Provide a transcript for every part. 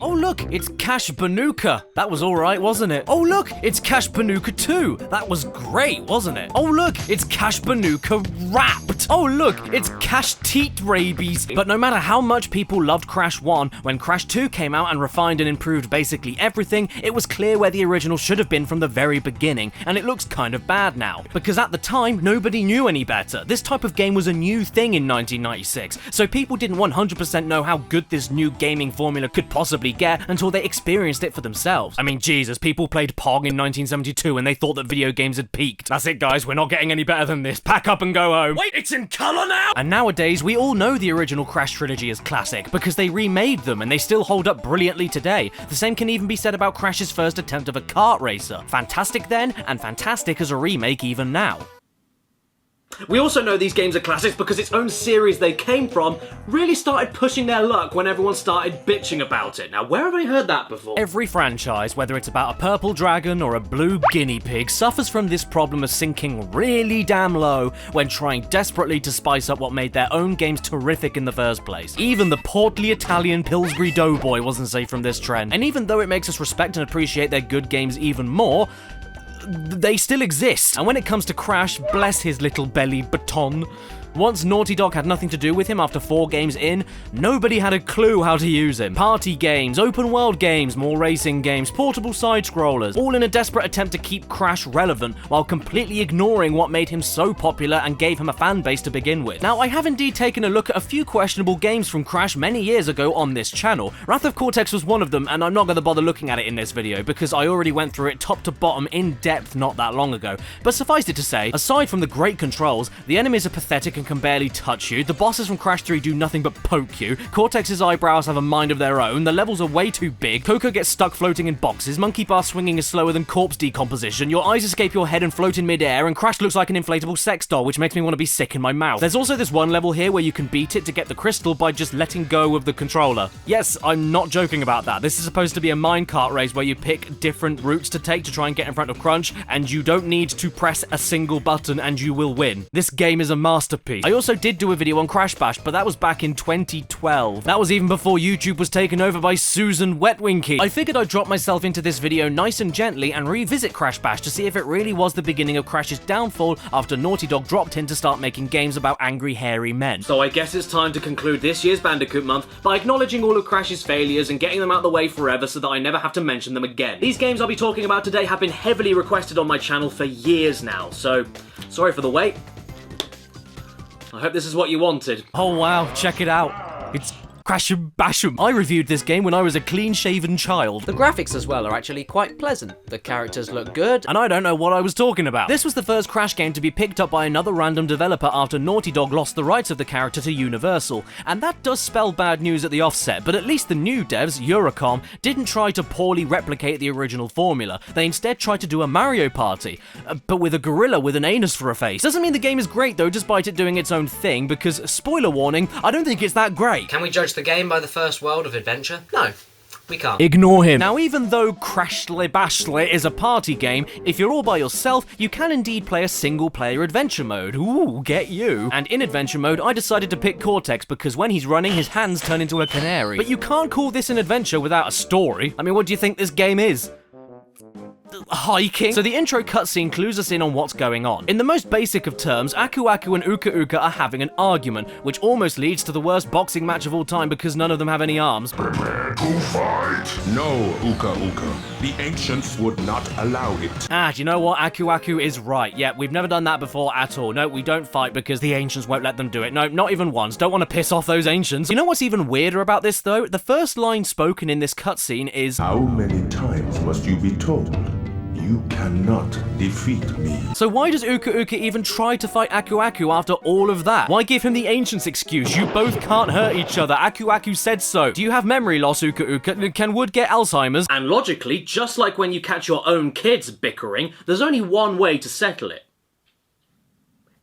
Oh look, it's Crash Bandicoot. That was alright, wasn't it? Oh look, it's Crash Bandicoot 2. That was great, wasn't it? Oh look, it's Crash Bandicoot Wrapped. Oh look, it's Crash Teat Rabies. But no matter how much people loved Crash 1, when Crash 2 came out and refined and improved basically everything, it was clear where the original should have been from the very beginning, and it looks kind of bad now. Because at the time, nobody knew any better. This type of game was a new thing in 1996, so people didn't 100% know how good this new gaming formula could possibly get until they experienced it for themselves. I mean, Jesus, people played Pong in 1972 and they thought that video games had peaked. That's it, guys, we're not getting any better than this. Pack up and go home. Wait, it's in colour now? And nowadays, we all know the original Crash trilogy is classic because they remade them and they still hold up brilliantly today. The same can even be said about Crash's first attempt of a kart racer. Fantastic then, and fantastic as a remake even now. We also know these games are classics because its own series they came from really started pushing their luck when everyone started bitching about it. Now, where have I heard that before? Every franchise, whether it's about a purple dragon or a blue guinea pig, suffers from this problem of sinking really damn low when trying desperately to spice up what made their own games terrific in the first place. Even the portly Italian Pillsbury Doughboy wasn't safe from this trend. And even though it makes us respect and appreciate their good games even more, they still exist. And when it comes to Crash, bless his little belly baton. Once Naughty Dog had nothing to do with him after 4 games in, nobody had a clue how to use him. Party games, open world games, more racing games, portable side-scrollers, all in a desperate attempt to keep Crash relevant while completely ignoring what made him so popular and gave him a fan base to begin with. Now, I have indeed taken a look at a few questionable games from Crash many years ago on this channel. Wrath of Cortex was one of them, and I'm not going to bother looking at it in this video because I already went through it top to bottom in depth not that long ago. But suffice it to say, aside from the great controls, the enemies are pathetic and can barely touch you, the bosses from Crash 3 do nothing but poke you, Cortex's eyebrows have a mind of their own, the levels are way too big, Coco gets stuck floating in boxes, Monkey Bar swinging is slower than corpse decomposition, your eyes escape your head and float in mid-air, and Crash looks like an inflatable sex doll, which makes me want to be sick in my mouth. There's also this one level here where you can beat it to get the crystal by just letting go of the controller. Yes, I'm not joking about that. This is supposed to be a minecart race where you pick different routes to take to try and get in front of Crunch, and you don't need to press a single button and you will win. This game is a masterpiece. I also did do a video on Crash Bash, but that was back in 2012. That was even before YouTube was taken over by Susan Wetwinky. I figured I'd drop myself into this video nice and gently and revisit Crash Bash to see if it really was the beginning of Crash's downfall after Naughty Dog dropped in to start making games about angry, hairy men. So I guess it's time to conclude this year's Bandicoot month by acknowledging all of Crash's failures and getting them out the way forever so that I never have to mention them again. These games I'll be talking about today have been heavily requested on my channel for years now, so sorry for the wait. I hope this is what you wanted. Oh wow, check it out. It's Crash Basham. I reviewed this game when I was a clean-shaven child. The graphics as well are actually quite pleasant. The characters look good. And I don't know what I was talking about. This was the first Crash game to be picked up by another random developer after Naughty Dog lost the rights of the character to Universal. And that does spell bad news at the offset, but at least the new devs, Eurocom, didn't try to poorly replicate the original formula. They instead tried to do a Mario Party, but with a gorilla with an anus for a face. Doesn't mean the game is great though, despite it doing its own thing, because, spoiler warning, I don't think it's that great. Can we judge the game by the first world of adventure? No. We can't. Ignore him. Now, even though Crashley Bashley is a party game, if you're all by yourself, you can indeed play a single-player adventure mode. Ooh, get you. And in adventure mode, I decided to pick Cortex because when he's running, his hands turn into a canary. But you can't call this an adventure without a story. I mean, what do you think this game is? Hiking? So the intro cutscene clues us in on what's going on. In the most basic of terms, Aku Aku and Uka Uka are having an argument, which almost leads to the worst boxing match of all time because none of them have any arms. Prepare to fight. No, Uka Uka. The ancients would not allow it. Ah, do you know what? Aku Aku is right. Yeah, we've never done that before at all. No, we don't fight because the ancients won't let them do it. No, not even once. Don't want to piss off those ancients. You know what's even weirder about this, though? The first line spoken in this cutscene is, "How many times must you be told? You cannot defeat me." So why does Uka Uka even try to fight Aku Aku after all of that? Why give him the ancients excuse? You both can't hurt each other. Aku Aku said so. Do you have memory loss, Uka Uka? Can Wood get Alzheimer's? And logically, just like when you catch your own kids bickering, there's only one way to settle it.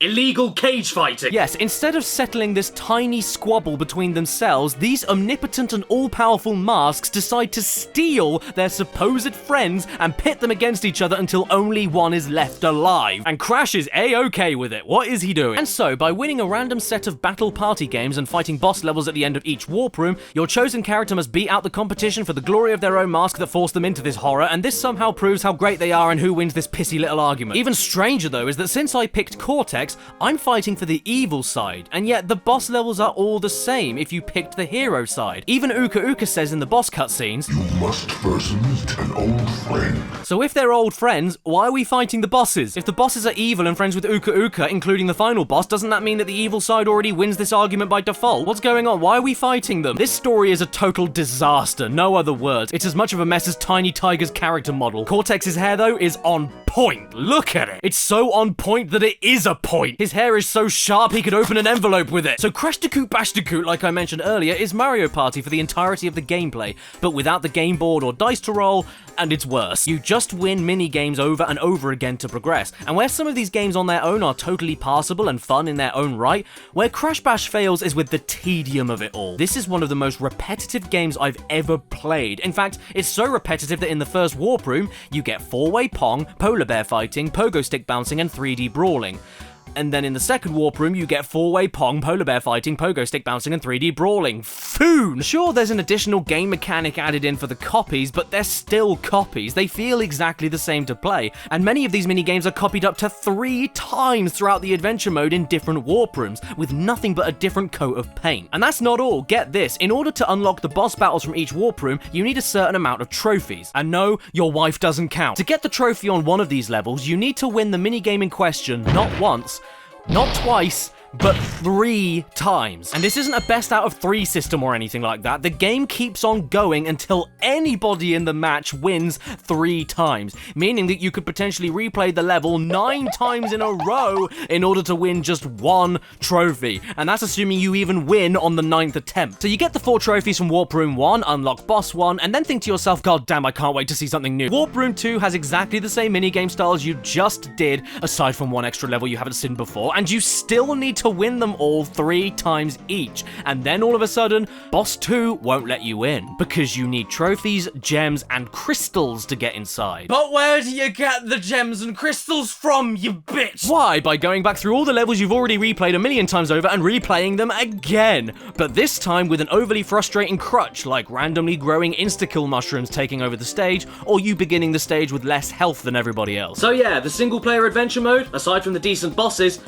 illegal cage fighting. Yes, instead of settling this tiny squabble between themselves, these omnipotent and all-powerful masks decide to steal their supposed friends and pit them against each other until only one is left alive. And Crash is A-okay with it. What is he doing? And so, by winning a random set of battle party games and fighting boss levels at the end of each warp room, your chosen character must beat out the competition for the glory of their own mask that forced them into this horror, and this somehow proves how great they are and who wins this pissy little argument. Even stranger though is that since I picked Cortex, I'm fighting for the evil side, and yet the boss levels are all the same if you picked the hero side. Even Uka Uka says in the boss cutscenes, You must first meet an old friend. so if they're old friends, why are we fighting the bosses? If the bosses are evil and friends with Uka Uka, including the final boss, doesn't that mean that the evil side already wins this argument by default? What's going on? Why are we fighting them? This story is a total disaster, no other words. It's as much of a mess as Tiny Tiger's character model. Cortex's hair though is on point. Look at it. It's so on point that it is a point. His hair is so sharp he could open an envelope with it. So Crash Bandicoot, like I mentioned earlier, is Mario Party for the entirety of the gameplay, but without the game board or dice to roll, and it's worse. You just win mini-games over and over again to progress, and where some of these games on their own are totally passable and fun in their own right, where Crash Bash fails is with the tedium of it all. This is one of the most repetitive games I've ever played. In fact, it's so repetitive that in the first warp room, you get 4-way Pong, polar bear fighting, pogo stick bouncing, and 3D brawling. And then in the second warp room, you get 4-way Pong, polar bear fighting, pogo stick bouncing, and 3D brawling. Foon! Sure, there's an additional game mechanic added in for the copies, but they're still copies. They feel exactly the same to play, and many of these minigames are copied up to 3 times throughout the adventure mode in different warp rooms, with nothing but a different coat of paint. And that's not all. Get this, in order to unlock the boss battles from each warp room, you need a certain amount of trophies. And no, your wife doesn't count. To get the trophy on one of these levels, you need to win the minigame in question not once, not twice, but 3 times. And this isn't a best out of 3 system or anything like that. The game keeps on going until anybody in the match wins 3 times, meaning that you could potentially replay the level 9 times in a row in order to win just 1 trophy. And that's assuming you even win on the 9th attempt. So you get the 4 trophies from Warp Room 1, unlock Boss 1, and then think to yourself, God damn, I can't wait to see something new. Warp Room 2 has exactly the same minigame styles you just did, aside from 1 extra level you haven't seen before, and you still need to win them all 3 times each. And then all of a sudden, Boss 2 won't let you in, because you need trophies, gems, and crystals to get inside. But where do you get the gems and crystals from, you bitch? Why? By going back through all the levels you've already replayed a million times over and replaying them again. But this time with an overly frustrating crutch, like randomly growing insta-kill mushrooms taking over the stage, or you beginning the stage with less health than everybody else. So yeah, the single-player adventure mode, aside from the decent bosses,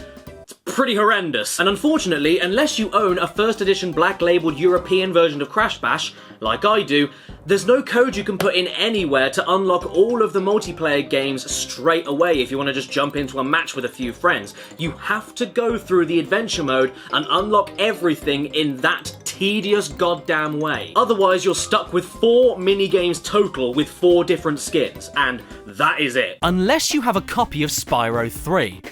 pretty horrendous. And unfortunately, unless you own a first edition black labeled European version of Crash Bash, like I do, there's no code you can put in anywhere to unlock all of the multiplayer games straight away if you want to just jump into a match with a few friends. You have to go through the adventure mode and unlock everything in that tedious goddamn way. Otherwise, you're stuck with 4 minigames total with 4 different skins, and that is it. Unless you have a copy of Spyro 3.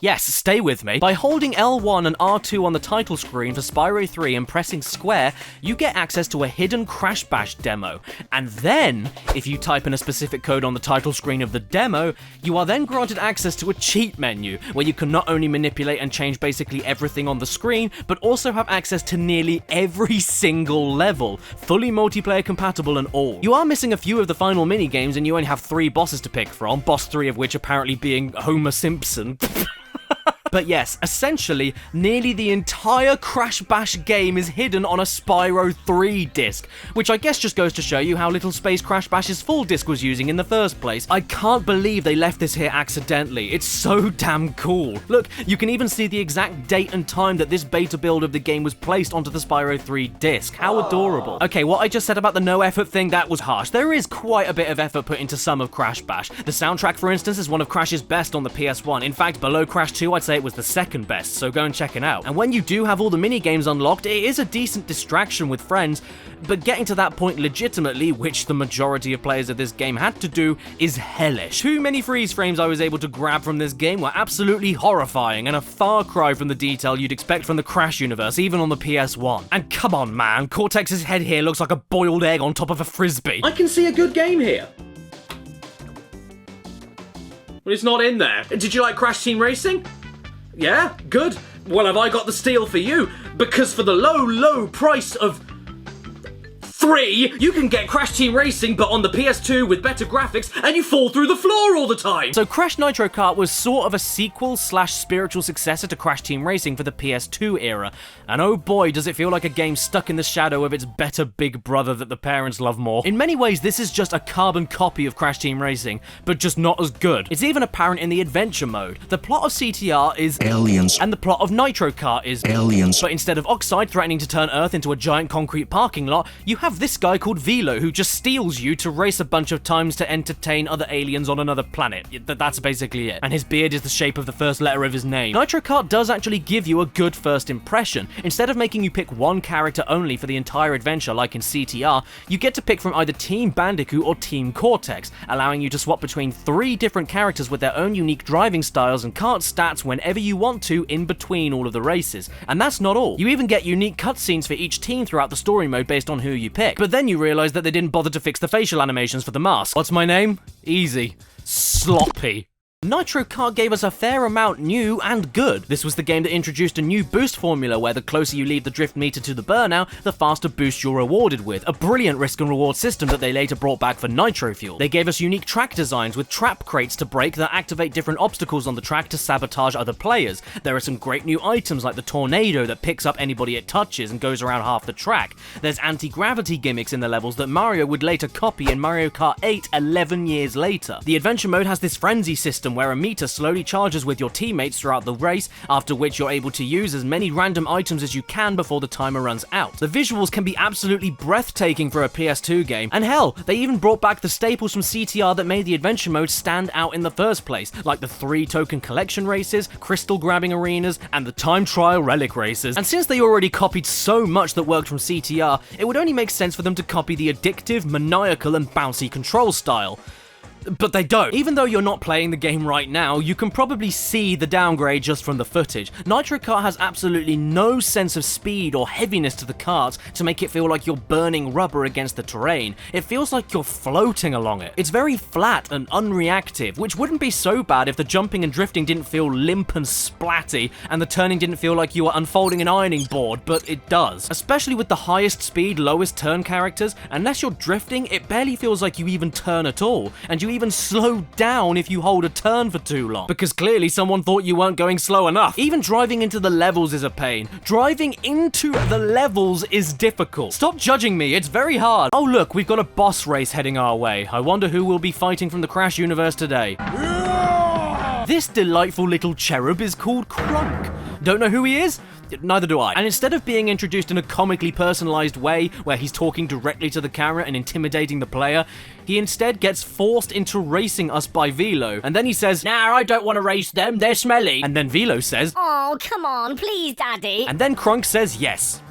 Yes, stay with me. By holding L1 and R2 on the title screen for Spyro 3 and pressing square, you get access to a hidden Crash Bash demo. And then, if you type in a specific code on the title screen of the demo, you are then granted access to a cheat menu, where you can not only manipulate and change basically everything on the screen, but also have access to nearly every single level, fully multiplayer compatible and all. You are missing a few of the final minigames, and you only have 3 bosses to pick from, boss 3 of which apparently being Homer Simpson. But yes, essentially, nearly the entire Crash Bash game is hidden on a Spyro 3 disc, which I guess just goes to show you how little space Crash Bash's full disc was using in the first place. I can't believe they left this here accidentally. It's so damn cool. Look, you can even see the exact date and time that this beta build of the game was placed onto the Spyro 3 disc. How adorable. Okay, what I just said about the no effort thing, that was harsh. There is quite a bit of effort put into some of Crash Bash. The soundtrack, for instance, is one of Crash's best on the PS1. In fact, below Crash 2, I'd say it was the second best, so go and check it out. And when you do have all the minigames unlocked, it is a decent distraction with friends, but getting to that point legitimately, which the majority of players of this game had to do, is hellish. Too many freeze frames I was able to grab from this game were absolutely horrifying, and a far cry from the detail you'd expect from the Crash universe, even on the PS1. And come on, man, Cortex's head here looks like a boiled egg on top of a frisbee. I can see a good game here. But it's not in there. Did you like Crash Team Racing? Yeah? Good. Well, have I got the steal for you? Because for the low, low price of 3, you can get Crash Team Racing, but on the PS2 with better graphics, and you fall through the floor all the time! So Crash Nitro Kart was sort of a sequel / spiritual successor to Crash Team Racing for the PS2 era, and oh boy does it feel like a game stuck in the shadow of its better big brother that the parents love more. In many ways this is just a carbon copy of Crash Team Racing, but just not as good. It's even apparent in the adventure mode. The plot of CTR is aliens, and the plot of Nitro Kart is aliens. But instead of Oxide threatening to turn Earth into a giant concrete parking lot, you have this guy called Velo who just steals you to race a bunch of times to entertain other aliens on another planet. That's basically it. And his beard is the shape of the first letter of his name. Nitro Kart does actually give you a good first impression. Instead of making you pick one character only for the entire adventure like in CTR, you get to pick from either Team Bandicoot or Team Cortex, allowing you to swap between 3 different characters with their own unique driving styles and kart stats whenever you want to in between all of the races. And that's not all. You even get unique cutscenes for each team throughout the story mode based on who you pick. But then you realise that they didn't bother to fix the facial animations for the mask. What's my name? Easy. Sloppy. Nitro Kart gave us a fair amount new and good. This was the game that introduced a new boost formula where the closer you leave the drift meter to the burnout, the faster boost you're rewarded with. A brilliant risk and reward system that they later brought back for Nitro Fuel. They gave us unique track designs with trap crates to break that activate different obstacles on the track to sabotage other players. There are some great new items like the tornado that picks up anybody it touches and goes around half the track. There's anti-gravity gimmicks in the levels that Mario would later copy in Mario Kart 8 11 years later. The adventure mode has this frenzy system where a meter slowly charges with your teammates throughout the race, after which you're able to use as many random items as you can before the timer runs out. The visuals can be absolutely breathtaking for a PS2 game, and hell, they even brought back the staples from CTR that made the adventure mode stand out in the first place, like the 3 token collection races, crystal grabbing arenas, and the time trial relic races. And since they already copied so much that worked from CTR, it would only make sense for them to copy the addictive, maniacal, and bouncy control style. But they don't. Even though you're not playing the game right now, you can probably see the downgrade just from the footage. Nitro Kart has absolutely no sense of speed or heaviness to the karts to make it feel like you're burning rubber against the terrain. It feels like you're floating along it. It's very flat and unreactive, which wouldn't be so bad if the jumping and drifting didn't feel limp and splatty, and the turning didn't feel like you were unfolding an ironing board, but it does. Especially with the highest speed, lowest turn characters, unless you're drifting, it barely feels like you even turn at all, and you even slow down if you hold a turn for too long, because clearly someone thought you weren't going slow enough. Even driving into the levels is a pain. Driving into the levels is difficult. Stop judging me, it's very hard. Oh look, we've got a boss race heading our way. I wonder who will be fighting from the Crash universe today. This delightful little cherub is called Crunk. Don't know who he is? Neither do I. And instead of being introduced in a comically personalized way, where he's talking directly to the camera and intimidating the player, he instead gets forced into racing us by Velo. And then he says, "Nah, I don't want to race them, they're smelly." And then Velo says, "Oh, come on, please, Daddy." and then Crunk says yes.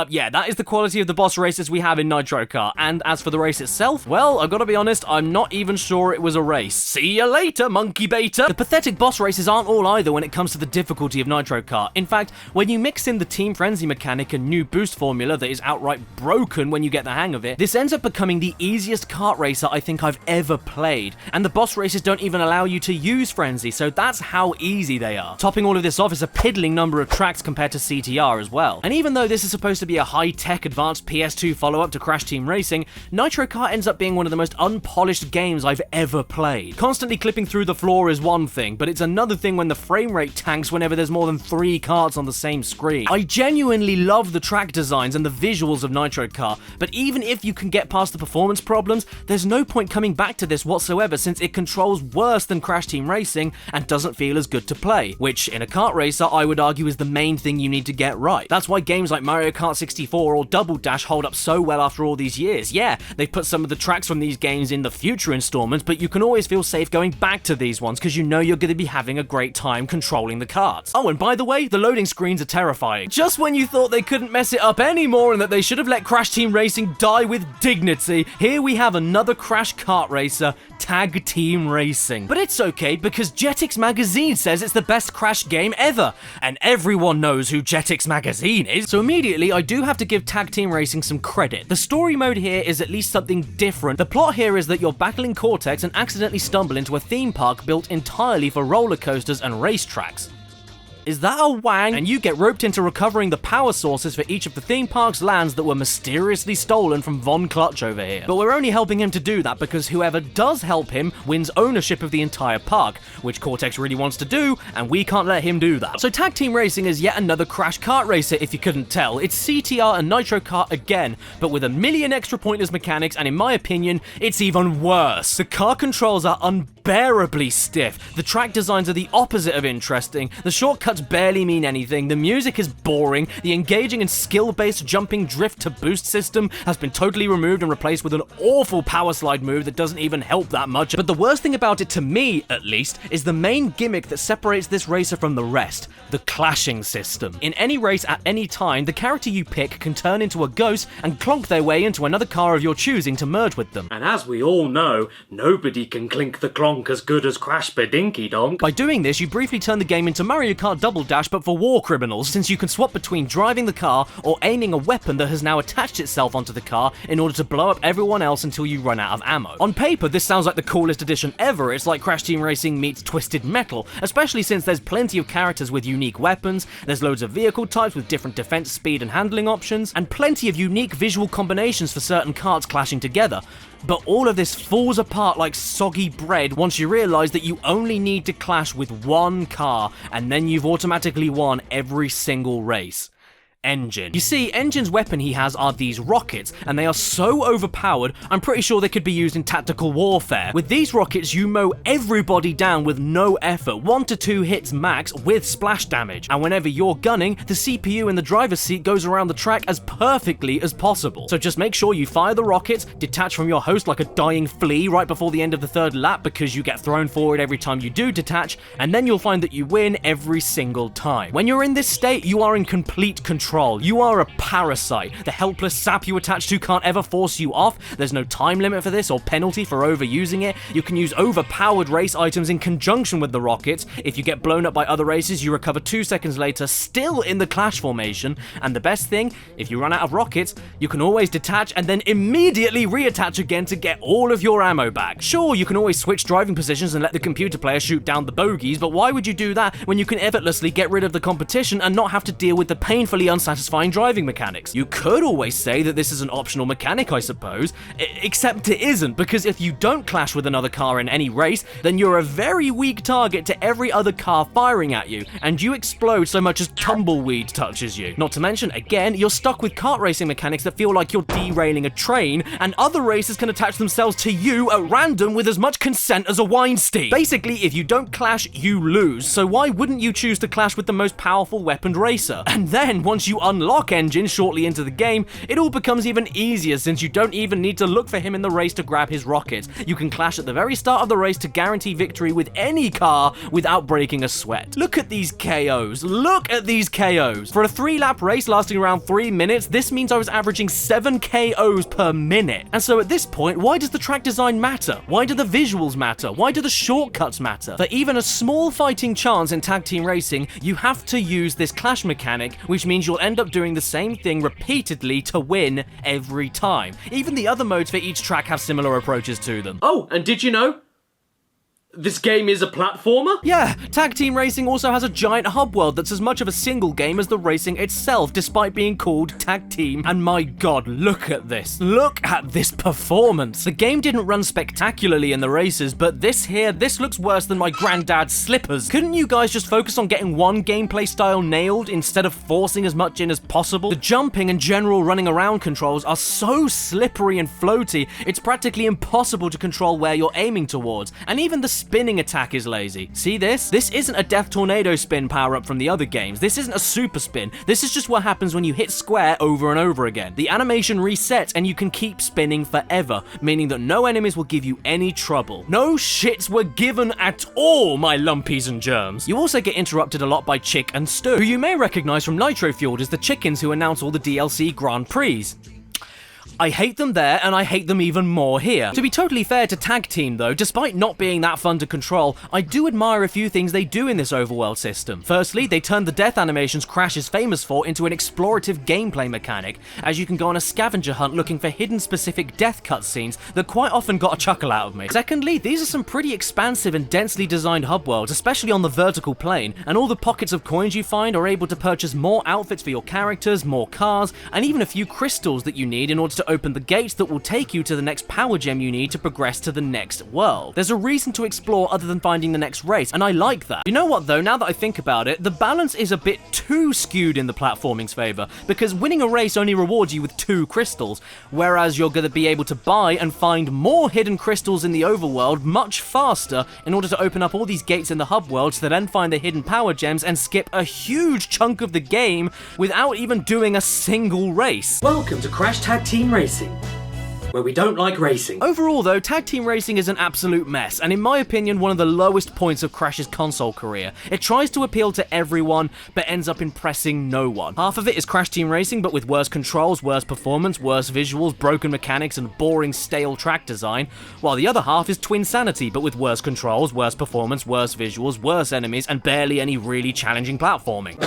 Yeah, that is the quality of the boss races we have in Nitro Kart. And as for the race itself, well, I've got to be honest, I'm not even sure it was a race. See ya later, monkey beta! The pathetic boss races aren't all either when it comes to the difficulty of Nitro Kart. In fact, when you mix in the Team Frenzy mechanic and new boost formula that is outright broken when you get the hang of it, this ends up becoming the easiest kart racer I think I've ever played. And the boss races don't even allow you to use Frenzy, so that's how easy they are. Topping all of this off is a piddling number of tracks compared to CTR as well. And even though this is supposed to be a high-tech advanced PS2 follow-up to Crash Team Racing, Nitro Kart ends up being one of the most unpolished games I've ever played. Constantly clipping through the floor is one thing, but it's another thing when the frame rate tanks whenever there's more than 3 karts on the same screen. I genuinely love the track designs and the visuals of Nitro Kart, but even if you can get past the performance problems, there's no point coming back to this whatsoever since it controls worse than Crash Team Racing and doesn't feel as good to play, which in a kart racer I would argue is the main thing you need to get right. That's why games like Mario Kart 64 or Double Dash hold up so well after all these years. Yeah, they've put some of the tracks from these games in the future installments, but you can always feel safe going back to these ones because you know you're going to be having a great time controlling the karts. Oh, and by the way, the loading screens are terrifying. Just when you thought they couldn't mess it up anymore and that they should have let Crash Team Racing die with dignity, here we have another Crash kart racer, Tag Team Racing. But it's okay because Jetix Magazine says it's the best Crash game ever, and everyone knows who Jetix Magazine is, so immediately I do have to give Tag Team Racing some credit. The story mode here is at least something different. The plot here is that you're battling Cortex and accidentally stumble into a theme park built entirely for roller coasters and racetracks. Is that a wang? And you get roped into recovering the power sources for each of the theme park's lands that were mysteriously stolen from Von Clutch over here. But we're only helping him to do that because whoever does help him wins ownership of the entire park, which Cortex really wants to do, and we can't let him do that. So Tag Team Racing is yet another Crash Kart racer, if you couldn't tell. It's CTR and Nitro Kart again, but with a million extra pointless mechanics, and in my opinion, it's even worse. The car controls are unbearably stiff, the track designs are the opposite of interesting, the shortcuts barely mean anything, the music is boring, the engaging and skill-based jumping drift to boost system has been totally removed and replaced with an awful power slide move that doesn't even help that much. But the worst thing about it, to me at least, is the main gimmick that separates this racer from the rest: the clashing system. In any race at any time, the character you pick can turn into a ghost and clonk their way into another car of your choosing to merge with them. And as we all know, nobody can clink the clonk as good as Crash Bandicoot. By doing this, you briefly turn the game into Mario Kart Double Dash but for war criminals, since you can swap between driving the car or aiming a weapon that has now attached itself onto the car in order to blow up everyone else until you run out of ammo. On paper, this sounds like the coolest addition ever. It's like Crash Team Racing meets Twisted Metal, especially since there's plenty of characters with unique weapons, there's loads of vehicle types with different defense, speed and handling options, and plenty of unique visual combinations for certain karts clashing together. But all of this falls apart like soggy bread once you realise that you only need to clash with one car, and then you've automatically won every single race. Engine. You see, Engine's weapon he has are these rockets, and they are so overpowered, I'm pretty sure they could be used in tactical warfare. With these rockets, you mow everybody down with no effort, 1 to 2 hits max with splash damage. And whenever you're gunning, the CPU in the driver's seat goes around the track as perfectly as possible. So just make sure you fire the rockets, detach from your host like a dying flea right before the end of the 3rd lap because you get thrown forward every time you do detach, and then you'll find that you win every single time. When you're in this state, you are in complete control. You are a parasite. The helpless sap you attach to can't ever force you off. There's no time limit for this or penalty for overusing it. You can use overpowered race items in conjunction with the rockets. If you get blown up by other races, you recover 2 seconds later, still in the clash formation. And the best thing, if you run out of rockets, you can always detach and then immediately reattach again to get all of your ammo back. Sure, you can always switch driving positions and let the computer player shoot down the bogeys, but why would you do that when you can effortlessly get rid of the competition and not have to deal with the painfully unsatisfying driving mechanics? You could always say that this is an optional mechanic, I suppose, except it isn't, because if you don't clash with another car in any race, then you're a very weak target to every other car firing at you, and you explode so much as tumbleweed touches you. Not to mention, again, you're stuck with kart racing mechanics that feel like you're derailing a train, and other racers can attach themselves to you at random with as much consent as a Weinstein. Basically, if you don't clash, you lose, so why wouldn't you choose to clash with the most powerful weaponed racer? And then, once you unlock Engine shortly into the game, it all becomes even easier since you don't even need to look for him in the race to grab his rockets. You can clash at the very start of the race to guarantee victory with any car without breaking a sweat. Look at these KOs. Look at these KOs. For a 3-lap race lasting around 3 minutes, this means I was averaging 7 KOs per minute. And so at this point, why does the track design matter? Why do the visuals matter? Why do the shortcuts matter? For even a small fighting chance in tag team racing, you have to use this clash mechanic, which means you'll end up doing the same thing repeatedly to win every time. Even the other modes for each track have similar approaches to them. Oh, and did you know? This game is a platformer? Yeah, Tag Team Racing also has a giant hub world that's as much of a single game as the racing itself, despite being called Tag Team. And my god, look at this. Look at this performance. The game didn't run spectacularly in the races, but this looks worse than my granddad's slippers. Couldn't you guys just focus on getting one gameplay style nailed instead of forcing as much in as possible? The jumping and general running around controls are so slippery and floaty, it's practically impossible to control where you're aiming towards. And even the spinning attack is lazy. See this? This isn't a Death Tornado spin power-up from the other games. This isn't a super spin. This is just what happens when you hit square over and over again. The animation resets and you can keep spinning forever, meaning that no enemies will give you any trouble. No shits were given at all, my lumpies and germs. You also get interrupted a lot by Chick and Stu, who you may recognize from Nitro Fueled as the chickens who announce all the DLC Grand Prix. I hate them there, and I hate them even more here. To be totally fair to Tag Team though, despite not being that fun to control, I do admire a few things they do in this overworld system. Firstly, they turned the death animations Crash is famous for into an explorative gameplay mechanic, as you can go on a scavenger hunt looking for hidden specific death cutscenes that quite often got a chuckle out of me. Secondly, these are some pretty expansive and densely designed hub worlds, especially on the vertical plane, and all the pockets of coins you find are able to purchase more outfits for your characters, more cars, and even a few crystals that you need in order to open the gates that will take you to the next power gem you need to progress to the next world. There's a reason to explore other than finding the next race, and I like that. You know what though, now that I think about it, the balance is a bit too skewed in the platforming's favour, because winning a race only rewards you with 2 crystals, whereas you're going to be able to buy and find more hidden crystals in the overworld much faster in order to open up all these gates in the hub world to then find the hidden power gems and skip a huge chunk of the game without even doing a single race. Welcome to Crash Tag Team Racing, where we don't like racing. Overall though, Tag Team Racing is an absolute mess, and in my opinion one of the lowest points of Crash's console career. It tries to appeal to everyone, but ends up impressing no one. Half of it is Crash Team Racing, but with worse controls, worse performance, worse visuals, broken mechanics, and boring, stale track design, while the other half is Twinsanity, but with worse controls, worse performance, worse visuals, worse enemies, and barely any really challenging platforming.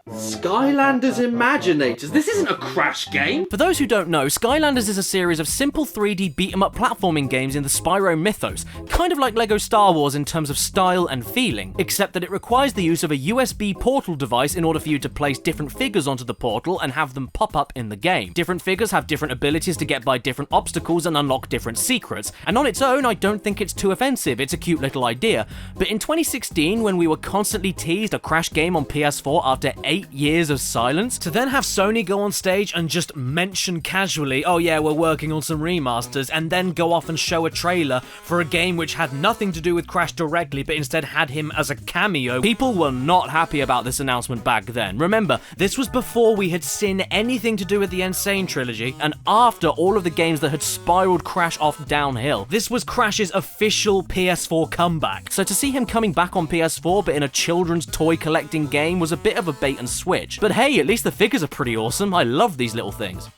Skylanders Imaginators. This isn't a Crash game. For those who don't know, Skylanders is a series of simple 3D beat-em-up platforming games in the Spyro mythos, kind of like LEGO Star Wars in terms of style and feeling, except that it requires the use of a USB portal device in order for you to place different figures onto the portal and have them pop up in the game. Different figures have different abilities to get by different obstacles and unlock different secrets, and on its own I don't think it's too offensive, it's a cute little idea, but in 2016 when we were constantly teased a Crash game on PS4 after 8 years of silence, to then have Sony go on stage and just mention casually, oh yeah, we're working on some remasters, and then go off and show a trailer for a game which had nothing to do with Crash directly, but instead had him as a cameo, people were not happy about this announcement back then. Remember, this was before we had seen anything to do with the Insane trilogy, and after all of the games that had spiraled Crash off downhill. This was Crash's official PS4 comeback, so to see him coming back on PS4 but in a children's toy collecting game was a bit of a bait and switch. But hey, at least the figures are pretty awesome. I love these little things.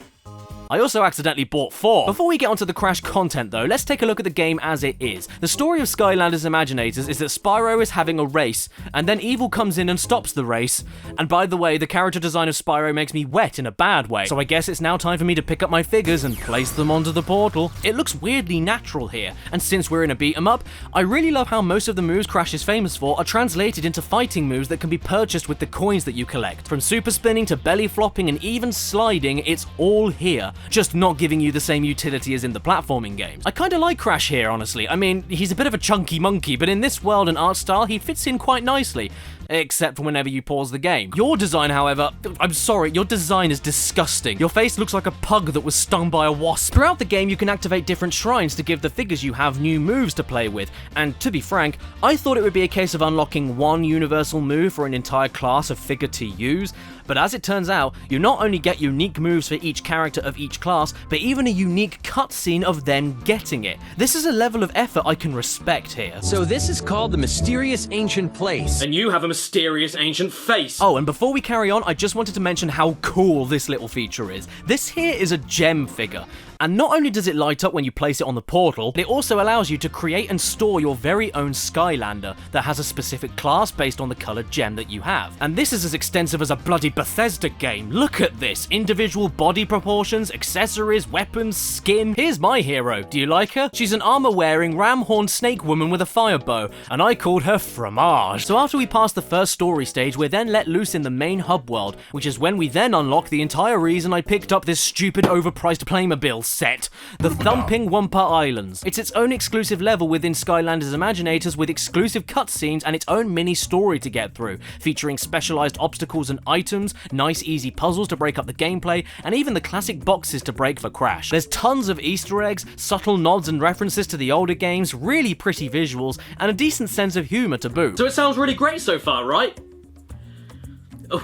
I also accidentally bought 4. Before we get onto the Crash content though, let's take a look at the game as it is. The story of Skylanders Imaginators is that Spyro is having a race, and then evil comes in and stops the race. And by the way, the character design of Spyro makes me wet in a bad way, so I guess it's now time for me to pick up my figures and place them onto the portal. It looks weirdly natural here, and since we're in a beat 'em up, I really love how most of the moves Crash is famous for are translated into fighting moves that can be purchased with the coins that you collect. From super spinning to belly flopping and even sliding, it's all here, just not giving you the same utility as in the platforming games. I kinda like Crash here, honestly. I mean, he's a bit of a chunky monkey, but in this world and art style, he fits in quite nicely. Except for whenever you pause the game. Your design, however, I'm sorry, your design is disgusting. Your face looks like a pug that was stung by a wasp. Throughout the game, you can activate different shrines to give the figures you have new moves to play with, and to be frank, I thought it would be a case of unlocking one universal move for an entire class of figure to use, but as it turns out, you not only get unique moves for each character of each class, but even a unique cutscene of them getting it. This is a level of effort I can respect here. So this is called the Mysterious Ancient Place. And you have a mysterious ancient face. Oh, and before we carry on, I just wanted to mention how cool this little feature is. This here is a gem figure. And not only does it light up when you place it on the portal, it also allows you to create and store your very own Skylander that has a specific class based on the coloured gem that you have. And this is as extensive as a bloody Bethesda game. Look at this. Individual body proportions, accessories, weapons, skin. Here's my hero. Do you like her? She's an armour-wearing, ram-horned snake woman with a fire bow, and I called her Fromage. So after we pass the first story stage, we're then let loose in the main hub world, which is when we then unlock the entire reason I picked up this stupid overpriced Playmobil set, the Thumping Wumpa Islands. It's its own exclusive level within Skylanders Imaginators with exclusive cutscenes and its own mini story to get through, featuring specialized obstacles and items, nice easy puzzles to break up the gameplay, and even the classic boxes to break for Crash. There's tons of Easter eggs, subtle nods and references to the older games, really pretty visuals, and a decent sense of humor to boot. So it sounds really great so far, right?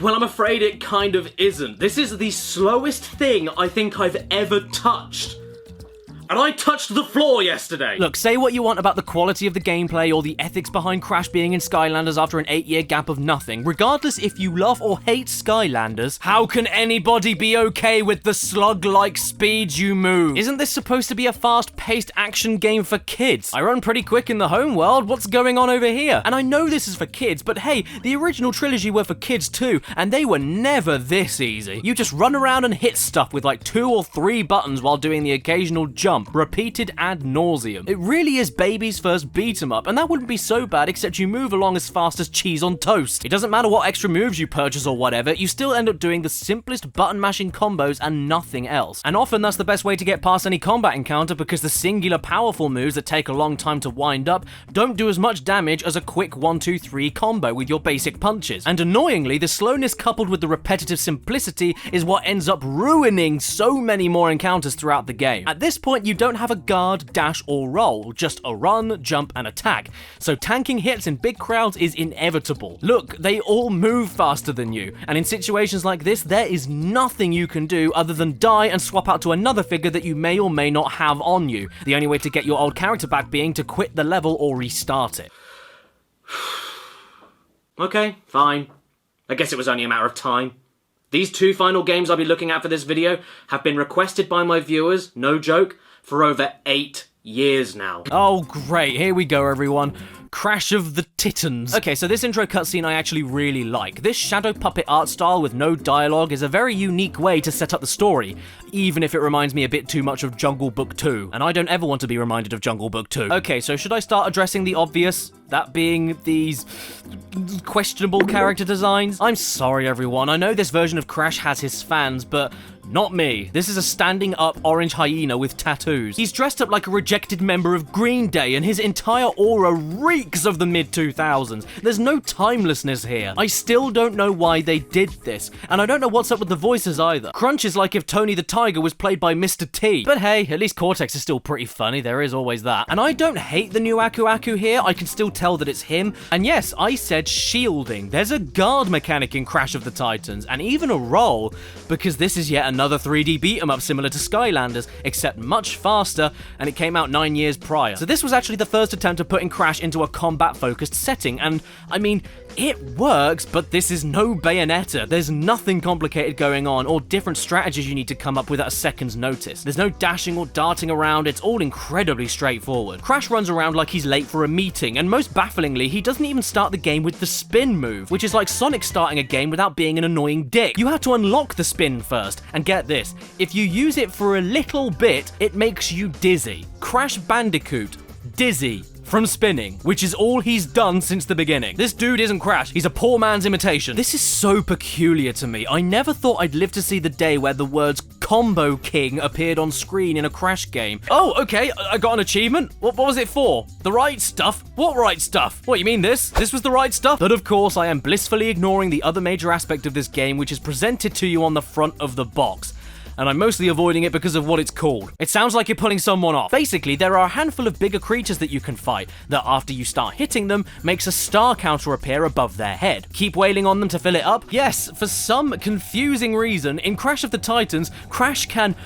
Well, I'm afraid it kind of isn't. This is the slowest thing I think I've ever touched. And I touched the floor yesterday! Look, say what you want about the quality of the gameplay or the ethics behind Crash being in Skylanders after an 8-year gap of nothing. Regardless if you love or hate Skylanders, how can anybody be okay with the slug-like speed you move? Isn't this supposed to be a fast-paced action game for kids? I run pretty quick in the home world, what's going on over here? And I know this is for kids, but hey, the original trilogy were for kids too, and they were never this easy. You just run around and hit stuff with like 2 or 3 buttons while doing the occasional jump, repeated ad nauseum. It really is baby's first beat 'em up, and that wouldn't be so bad except you move along as fast as cheese on toast. It doesn't matter what extra moves you purchase or whatever, you still end up doing the simplest button mashing combos and nothing else. And often that's the best way to get past any combat encounter because the singular powerful moves that take a long time to wind up don't do as much damage as a quick 1-2-3 combo with your basic punches. And annoyingly, the slowness coupled with the repetitive simplicity is what ends up ruining so many more encounters throughout the game. At this point, you don't have a guard, dash, or roll, just a run, jump, and attack. So tanking hits in big crowds is inevitable. Look, they all move faster than you, and in situations like this, there is nothing you can do other than die and swap out to another figure that you may or may not have on you. The only way to get your old character back being to quit the level or restart it. Okay, fine. I guess it was only a matter of time. These 2 final games I'll be looking at for this video have been requested by my viewers, no joke, for over 8 years now. Oh great, here we go everyone. Crash of the Titans. Okay, so this intro cutscene I actually really like. This shadow puppet art style with no dialogue is a very unique way to set up the story, even if it reminds me a bit too much of Jungle Book 2, and I don't ever want to be reminded of Jungle Book 2. Okay, so should I start addressing the obvious? That being these questionable character designs? I'm sorry everyone, I know this version of Crash has his fans, but not me. This is a standing up orange hyena with tattoos. He's dressed up like a rejected member of Green Day and his entire aura reeks of the mid-2000s. There's no timelessness here. I still don't know why they did this, and I don't know what's up with the voices either. Crunch is like if Tony the Tiger was played by Mr. T. But hey, at least Cortex is still pretty funny, there is always that. And I don't hate the new Aku Aku here, I can still tell that it's him. And yes, I said shielding. There's a guard mechanic in Crash of the Titans, and even a roll, because this is yet another 3D beat-em-up similar to Skylanders, except much faster, and it came out 9 years prior. So this was actually the first attempt at putting Crash into a combat-focused setting, and I mean, it works, but this is no Bayonetta. There's nothing complicated going on, or different strategies you need to come up with at a second's notice. There's no dashing or darting around, it's all incredibly straightforward. Crash runs around like he's late for a meeting, and most bafflingly, he doesn't even start the game with the spin move, which is like Sonic starting a game without being an annoying dick. You have to unlock the spin first, and get this, if you use it for a little bit, it makes you dizzy. Crash Bandicoot, dizzy from spinning, which is all he's done since the beginning. This dude isn't Crash, he's a poor man's imitation. This is so peculiar to me. I never thought I'd live to see the day where the words Combo King appeared on screen in a Crash game. Oh, okay, I got an achievement. What was it for? The right stuff? What right stuff? What, you mean this? This was the right stuff? But of course, I am blissfully ignoring the other major aspect of this game, which is presented to you on the front of the box. And I'm mostly avoiding it because of what it's called. It sounds like you're pulling someone off. Basically, there are a handful of bigger creatures that you can fight, that after you start hitting them, makes a star counter appear above their head. Keep wailing on them to fill it up? Yes, for some confusing reason, in Crash of the Titans, Crash can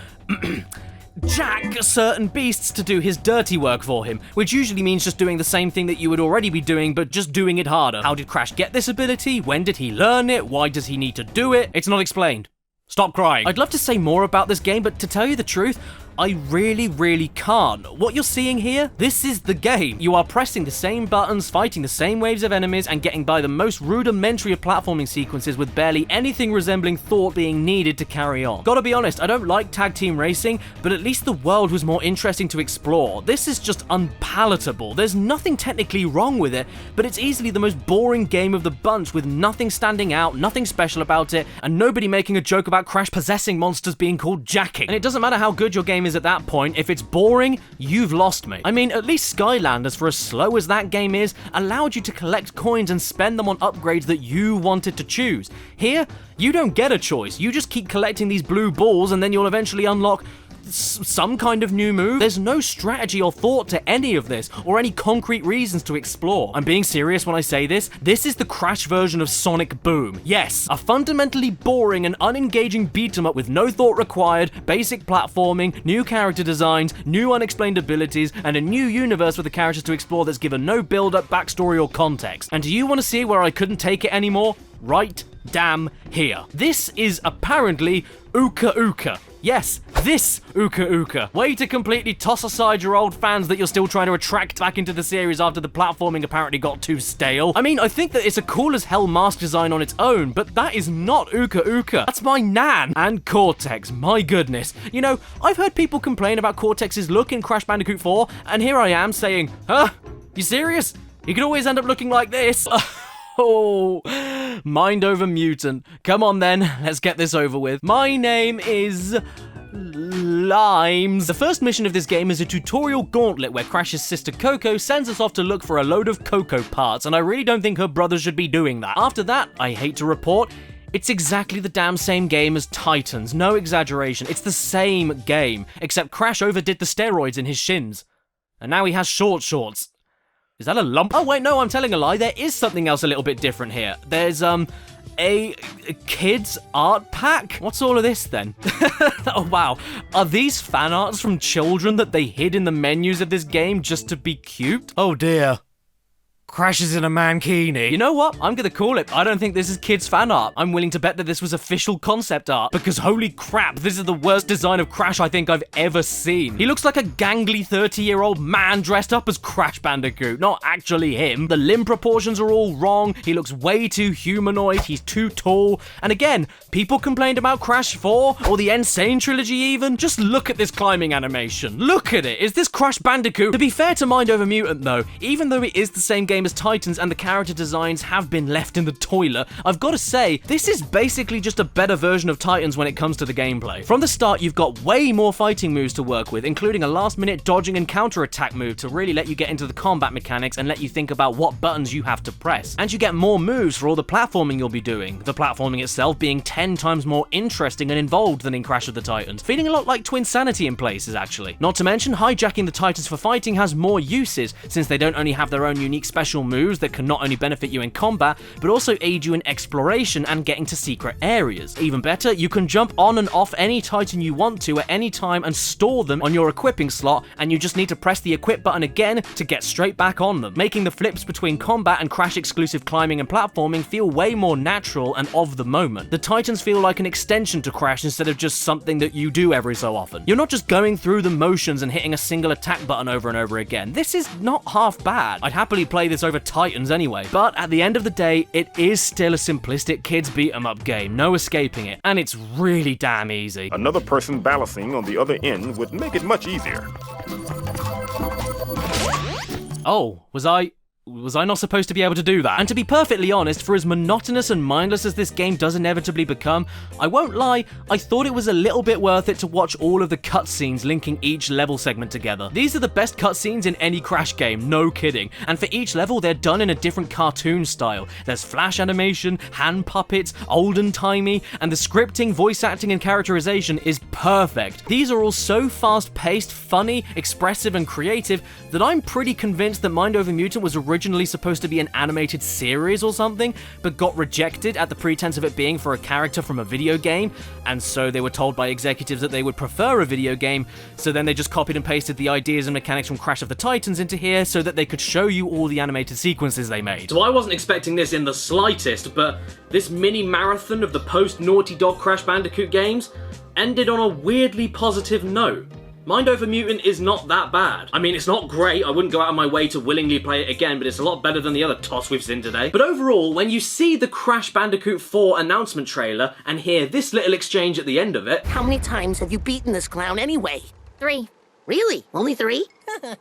jack certain beasts to do his dirty work for him, which usually means just doing the same thing that you would already be doing, but just doing it harder. How did Crash get this ability? When did he learn it? Why does he need to do it? It's not explained. Stop crying. I'd love to say more about this game, but to tell you the truth, I really can't. What you're seeing here, this is the game. You are pressing the same buttons, fighting the same waves of enemies, and getting by the most rudimentary of platforming sequences with barely anything resembling thought being needed to carry on. Gotta be honest, I don't like tag team racing, but at least the world was more interesting to explore. This is just unpalatable. There's nothing technically wrong with it, but it's easily the most boring game of the bunch with nothing standing out, nothing special about it, and nobody making a joke about Crash possessing monsters being called jacking. And it doesn't matter how good your game is at that point, if it's boring, you've lost me. I mean, at least Skylanders, for as slow as that game is, allowed you to collect coins and spend them on upgrades that you wanted to choose. Here, you don't get a choice. You just keep collecting these blue balls and then you'll eventually unlock some kind of new move. There's no strategy or thought to any of this, or any concrete reasons to explore. I'm being serious when I say this. This is the Crash version of Sonic Boom. Yes, a fundamentally boring and unengaging beat-em-up with no thought required, basic platforming, new character designs, new unexplained abilities, and a new universe for the characters to explore that's given no build-up, backstory, or context. And do you want to see where I couldn't take it anymore? Right damn here. This is apparently Uka Uka. Yes, this Uka Uka. Way to completely toss aside your old fans that you're still trying to attract back into the series after the platforming apparently got too stale. I mean, I think that it's a cool as hell mask design on its own, but that is not Uka Uka. That's my Nan. And Cortex, my goodness. You know, I've heard people complain about Cortex's look in Crash Bandicoot 4, and here I am saying, huh? You serious? He could always end up looking like this. Oh, mind over mutant. Come on then, let's get this over with. My name is Limes. The first mission of this game is a tutorial gauntlet where Crash's sister Coco sends us off to look for a load of Coco parts, and I really don't think her brother should be doing that. After that, I hate to report, it's exactly the damn same game as Titans. No exaggeration, it's the same game, except Crash overdid the steroids in his shins. And now he has short shorts. Is that a lump? Oh wait, no, I'm telling a lie. There is something else a little bit different here. There's, a kids art pack? What's all of this then? Oh wow, are these fan arts from children that they hid in the menus of this game just to be cute? Oh dear. Crash is in a mankini. You know what? I'm gonna call it. I don't think this is kids fan art. I'm willing to bet that this was official concept art, because holy crap, this is the worst design of Crash I think I've ever seen. He looks like a gangly 30-year-old man dressed up as Crash Bandicoot, not actually him. The limb proportions are all wrong. He looks way too humanoid. He's too tall. And again, people complained about Crash 4 or the Insane trilogy even. Just look at this climbing animation. Look at it. Is this Crash Bandicoot? To be fair to Mind Over Mutant though, even though it is the same game as Titans and the character designs have been left in the toilet, I've got to say, this is basically just a better version of Titans when it comes to the gameplay. From the start, you've got way more fighting moves to work with, including a last-minute dodging and counter-attack move to really let you get into the combat mechanics and let you think about what buttons you have to press. And you get more moves for all the platforming you'll be doing, the platforming itself being 10 times more interesting and involved than in Crash of the Titans, feeling a lot like Twinsanity in places actually. Not to mention, hijacking the Titans for fighting has more uses, since they don't only have their own unique special moves that can not only benefit you in combat, but also aid you in exploration and getting to secret areas. Even better, you can jump on and off any Titan you want to at any time and store them on your equipping slot, and you just need to press the equip button again to get straight back on them, making the flips between combat and Crash exclusive climbing and platforming feel way more natural and of the moment. The Titans feel like an extension to Crash instead of just something that you do every so often. You're not just going through the motions and hitting a single attack button over and over again. This is not half bad. I'd happily play this over Titans anyway, but at the end of the day, it is still a simplistic kids beat 'em up game, no escaping it, and it's really damn easy. Another person balancing on the other end would make it much easier. Oh, was I not supposed to be able to do that? And to be perfectly honest, for as monotonous and mindless as this game does inevitably become, I won't lie, I thought it was a little bit worth it to watch all of the cutscenes linking each level segment together. These are the best cutscenes in any Crash game, no kidding. And for each level, they're done in a different cartoon style. There's flash animation, hand puppets, olden-timey, and the scripting, voice acting, and characterization is perfect. These are all so fast-paced, funny, expressive, and creative that I'm pretty convinced that Mind Over Mutant was originally supposed to be an animated series or something, but got rejected at the pretense of it being for a character from a video game, and so they were told by executives that they would prefer a video game, so then they just copied and pasted the ideas and mechanics from Crash of the Titans into here so that they could show you all the animated sequences they made. So I wasn't expecting this in the slightest, but this mini marathon of the post-Naughty Dog Crash Bandicoot games ended on a weirdly positive note. Mind Over Mutant is not that bad. I mean, it's not great, I wouldn't go out of my way to willingly play it again, but it's a lot better than the other toss we've seen today. But overall, when you see the Crash Bandicoot 4 announcement trailer and hear this little exchange at the end of it... How many times have you beaten this clown anyway? 3. Really? Only 3?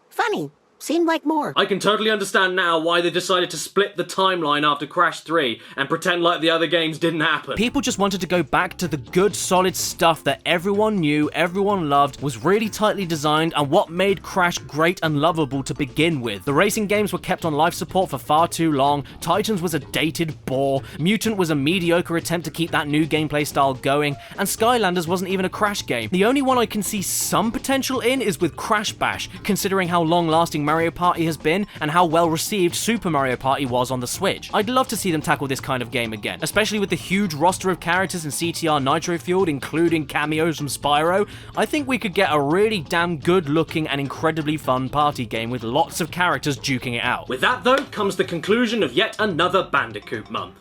Funny. seemed like more. I can totally understand now why they decided to split the timeline after Crash 3 and pretend like the other games didn't happen. People just wanted to go back to the good, solid stuff that everyone knew, everyone loved, was really tightly designed, and what made Crash great and lovable to begin with. The racing games were kept on life support for far too long, Titans was a dated bore, Mutant was a mediocre attempt to keep that new gameplay style going, and Skylanders wasn't even a Crash game. The only one I can see some potential in is with Crash Bash, considering how long-lasting Mario Party has been and how well received Super Mario Party was on the Switch. I'd love to see them tackle this kind of game again, especially with the huge roster of characters in CTR Nitro Fueled, including cameos from Spyro. I think we could get a really damn good looking and incredibly fun party game with lots of characters duking it out. With that though, comes the conclusion of yet another Bandicoot month.